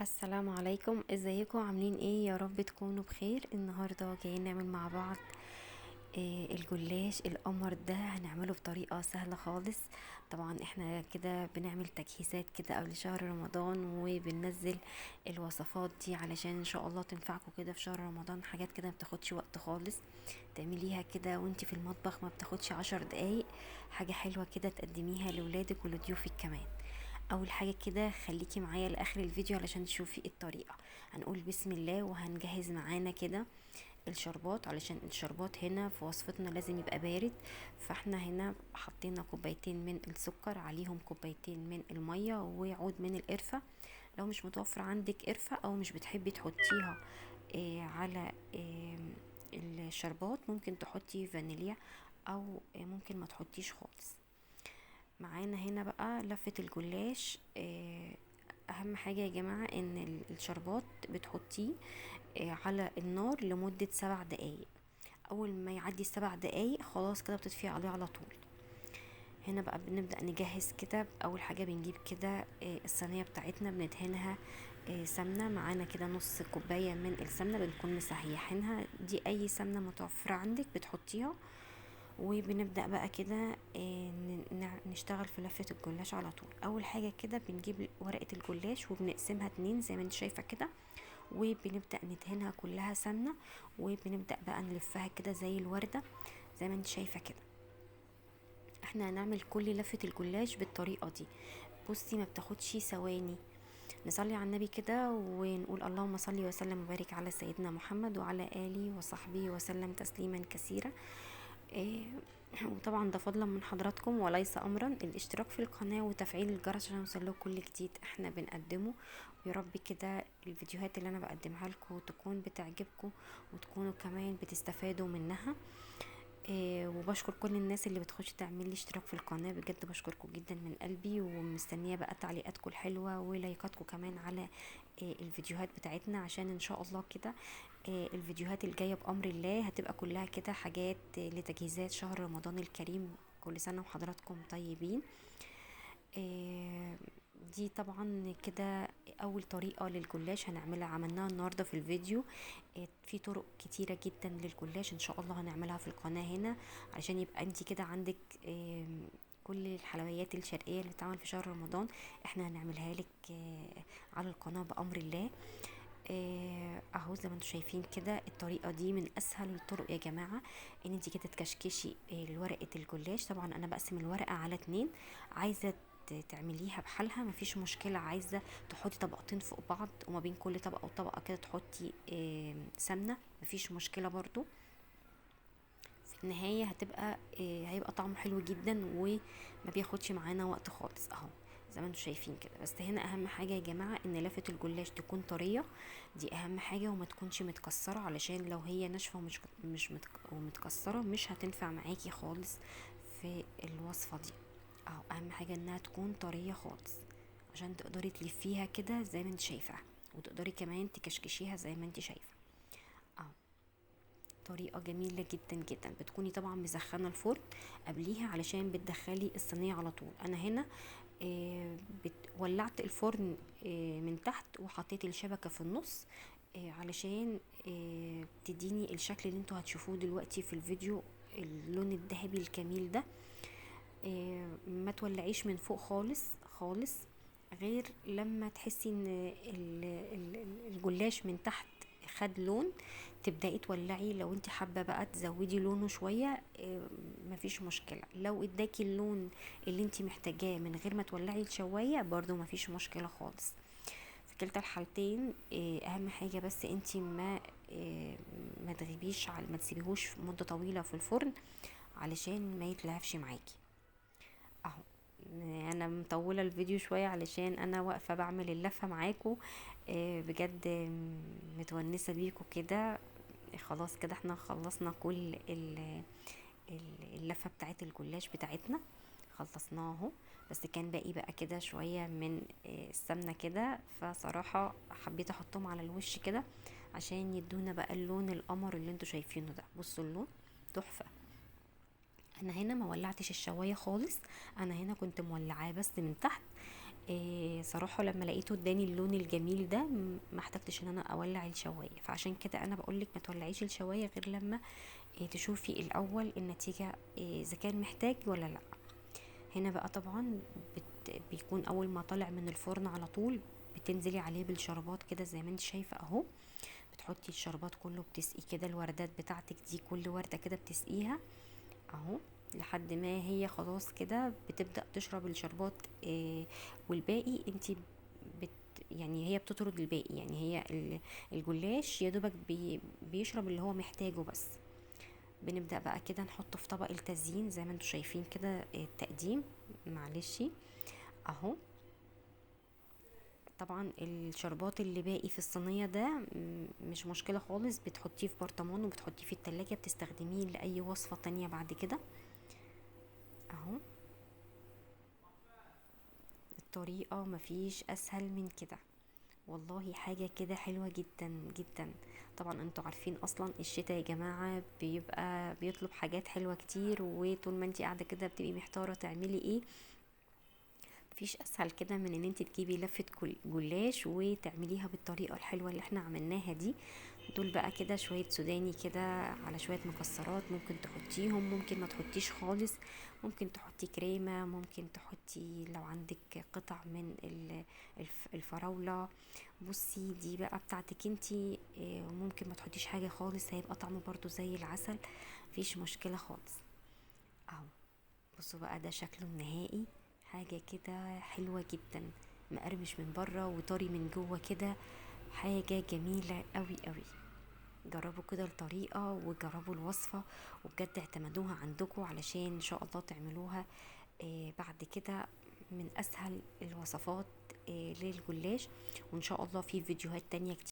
السلام عليكم، ازيكم؟ عاملين ايه؟ يا رب تكونوا بخير. النهارده جايين نعمل مع بعض الجلاش القمر ده. هنعمله بطريقه سهله خالص. طبعا احنا كده بنعمل تجهيزات كده قبل شهر رمضان، وبننزل الوصفات دي علشان ان شاء الله تنفعكم كده في شهر رمضان. حاجات كده ما بتاخدش وقت خالص، تعمليها كده وانتي في المطبخ، ما بتاخدش 10 دقايق. حاجه حلوه كده تقدميها لولادك ولضيوفك كمان. اول حاجه كده خليكي معايا لاخر الفيديو علشان تشوفي الطريقه. هنقول بسم الله وهنجهز معانا كده الشربات، علشان الشربات هنا في وصفتنا لازم يبقى بارد. فاحنا هنا حطينا كوبايتين من السكر، عليهم كوبايتين من الميه وعود من القرفه. لو مش متوفر عندك قرفه او مش بتحبي تحطيها على الشربات، ممكن تحطي فانيليا، او ممكن ما تحطيش خالص. معانا هنا بقى لفة الجلاش. اهم حاجة يا جماعة ان الشربات بتحطيه على النار لمدة 7 دقايق. اول ما يعدي ال7 دقايق خلاص كده بتطفي عليه على طول. هنا بقى بنبدأ نجهز كده. اول حاجة بنجيب كده الصينية بتاعتنا بندهنها سمنة. معانا كده نص كوباية من السمنة بنكون مسيحينها، دي اي سمنة متوفرة عندك بتحطيها. وبنبدأ بقى كده نشتغل في لفة الجلاش على طول. اول حاجة كده بنجيب ورقة الجلاش وبنقسمها 2 زي ما انت شايفة كده، وبنبدأ ندهنها كلها سمنة، وبنبدأ بقى نلفها كده زي الوردة زي ما انت شايفة كده. احنا هنعمل كل لفة الجلاش بالطريقة دي. بصي ما بتاخدش ثواني. نصلي على النبي كده ونقول اللهم صل وسلم وبارك على سيدنا محمد وعلى آله وصحبه وسلم تسليما كثيرا. إيه، وطبعا ده فضلا من حضراتكم وليس امرا. الاشتراك في القناة وتفعيل الجرس عشان يوصلكوا كل جديد احنا بنقدمه. ويا رب كده الفيديوهات اللي انا بقدمها لكم تكون بتعجبكم، وتكونوا كمان بتستفادوا منها. وبشكر كل الناس اللي بتخش تعمل لي اشتراك في القناة، بجد بشكركم جدا من قلبي. ومستنية بقى تعليقاتكم الحلوة ولايكاتكم كمان على الفيديوهات بتاعتنا، عشان ان شاء الله كده الفيديوهات الجاية بأمر الله هتبقى كلها كده حاجات لتجهيزات شهر رمضان الكريم. كل سنة وحضراتكم طيبين. آه، دي طبعا كده اول طريقة للجلاش هنعملها، عملناها النهاردة في الفيديو. في طرق كتيرة جدا للجلاش ان شاء الله هنعملها في القناة هنا، عشان يبقى انت كده عندك كل الحلويات الشرقية اللي بتتعمل في شهر رمضان احنا هنعملها لك على القناة بأمر الله. اهو زي ما انتم شايفين كده الطريقه دي من اسهل الطرق يا جماعه، ان انت كده تكشكشي ورقه الجلاش. طبعا انا بقسم الورقه على 2. عايزه تعمليها بحالها مفيش مشكله، عايزه تحطي طبقتين فوق بعض وما بين كل طبقه وطبقه كده تحطي سمنه، مفيش مشكله برضو. في النهايه هيبقى طعمه حلو جدا وما بياخدش معانا وقت خالص اهو زي ما انتم شايفين كده. بس هنا اهم حاجه يا جماعه ان لفه الجلاش تكون طريه، دي اهم حاجه، وما تكونش متكسره، علشان لو هي ناشفه ومتكسره مش هتنفع معاكي خالص في الوصفه دي. اهو اهم حاجه انها تكون طريه خالص عشان تقدري تلفيها كده زي ما انت شايفه، وتقدري كمان تكشكشيها زي ما انت شايفه. اهو طريقة جميلة جدا جدا. بتكوني طبعا مسخنة الفرن قبليها علشان بتدخلي الصينية على طول. انا هنا ولعت الفرن من تحت وحطيت الشبكة في النص علشان تديني الشكل اللي انتوا هتشوفوه دلوقتي في الفيديو، اللون الذهبي الجميل ده. ما تولعيش من فوق خالص خالص، غير لما تحسي ان الجلاش من تحت خد لون تبدأي تولعي. لو انت حابة بقى تزودي لونه شوية مفيش مشكلة. لو اداكي اللون اللي انت محتاجاه من غير ما تولعي الشواية برضو مفيش مشكلة خالص. في كلتا الحالتين اهم حاجة بس انت ما تغيبيش ما تسيبيهوش مدة طويلة في الفرن علشان ما يتلهفش معاكي. اهو انا مطوله الفيديو شويه علشان انا واقفه بعمل اللفه معاكم. بجد متونسه بيكم كده. خلاص كده احنا خلصنا كل اللفه بتاعت الجلاش بتاعتنا، خلصناها اهو. بس كان باقي بقى كده شويه من السمنه كده، فصراحه حبيت احطهم على الوش كده عشان يدونا بقى اللون القمر اللي انتوا شايفينه ده. بصوا اللون تحفه. انا هنا ما ولعتش الشوايه خالص، انا هنا كنت مولعاه بس من تحت صراحة لما لقيته اداني اللون الجميل ده ما احتجتش ان انا اولع الشواية. فعشان كده انا بقولك ما تولعيش الشواية غير لما تشوفي الاول النتيجة اذا كان محتاج ولا لا. هنا بقى طبعا بيكون اول ما طالع من الفرن على طول بتنزلي عليه بالشربات كده زي ما انت شايفة اهو. بتحطي الشربات كله، بتسقي كده الوردات بتاعتك دي، كل وردة كده بتسقيها اهو لحد ما هي خلاص كده بتبدأ تشرب الشربات. والباقي انت بت يعني هي بتطرد الباقي، يعني هي الجلاش يا دوبك بيشرب اللي هو محتاجه بس. بنبدأ بقى كده نحطه في طبق التزيين زي ما انتوا شايفين كده التقديم. معلش اهو. طبعا الشربات اللي باقي في الصينية ده مش مشكلة خالص، بتحطيه في برطمان وبتحطيه في التلاجة، بتستخدميه لأي وصفة تانية بعد كده اهو. الطريقة مفيش اسهل من كده، والله حاجة كده حلوة جدا جدا. طبعا انتوا عارفين اصلا الشتاء يا جماعة بيبقى بيطلب حاجات حلوة كتير، وطول ما انتي قاعدة كده بتبقي محتارة تعملي ايه. مفيش اسهل كده من ان انت تجيبي لفة جلاش وتعمليها بالطريقة الحلوة اللي احنا عملناها دي. دول بقى كده شوية سوداني كده على شوية مكسرات ممكن تحطيهم، ممكن ما تحطيش خالص، ممكن تحطي كريمة، ممكن تحطي لو عندك قطع من الفراولة. بصي دي بقى بتاعتك انتي، ممكن ما تحطيش حاجة خالص هيبقى طعمه برضو زي العسل، مفيش مشكلة خالص اهو. بصوا بقى ده شكله النهائي، حاجة كده حلوة جدا، مقرمش من بره وطري من جوه كده، حاجة جميلة قوي قوي. جربوا كده الطريقة وجربوا الوصفة، وبجد اعتمدوها عندكم علشان ان شاء الله تعملوها بعد كده من اسهل الوصفات للجلاش. وان شاء الله في فيديوهات تانية كتير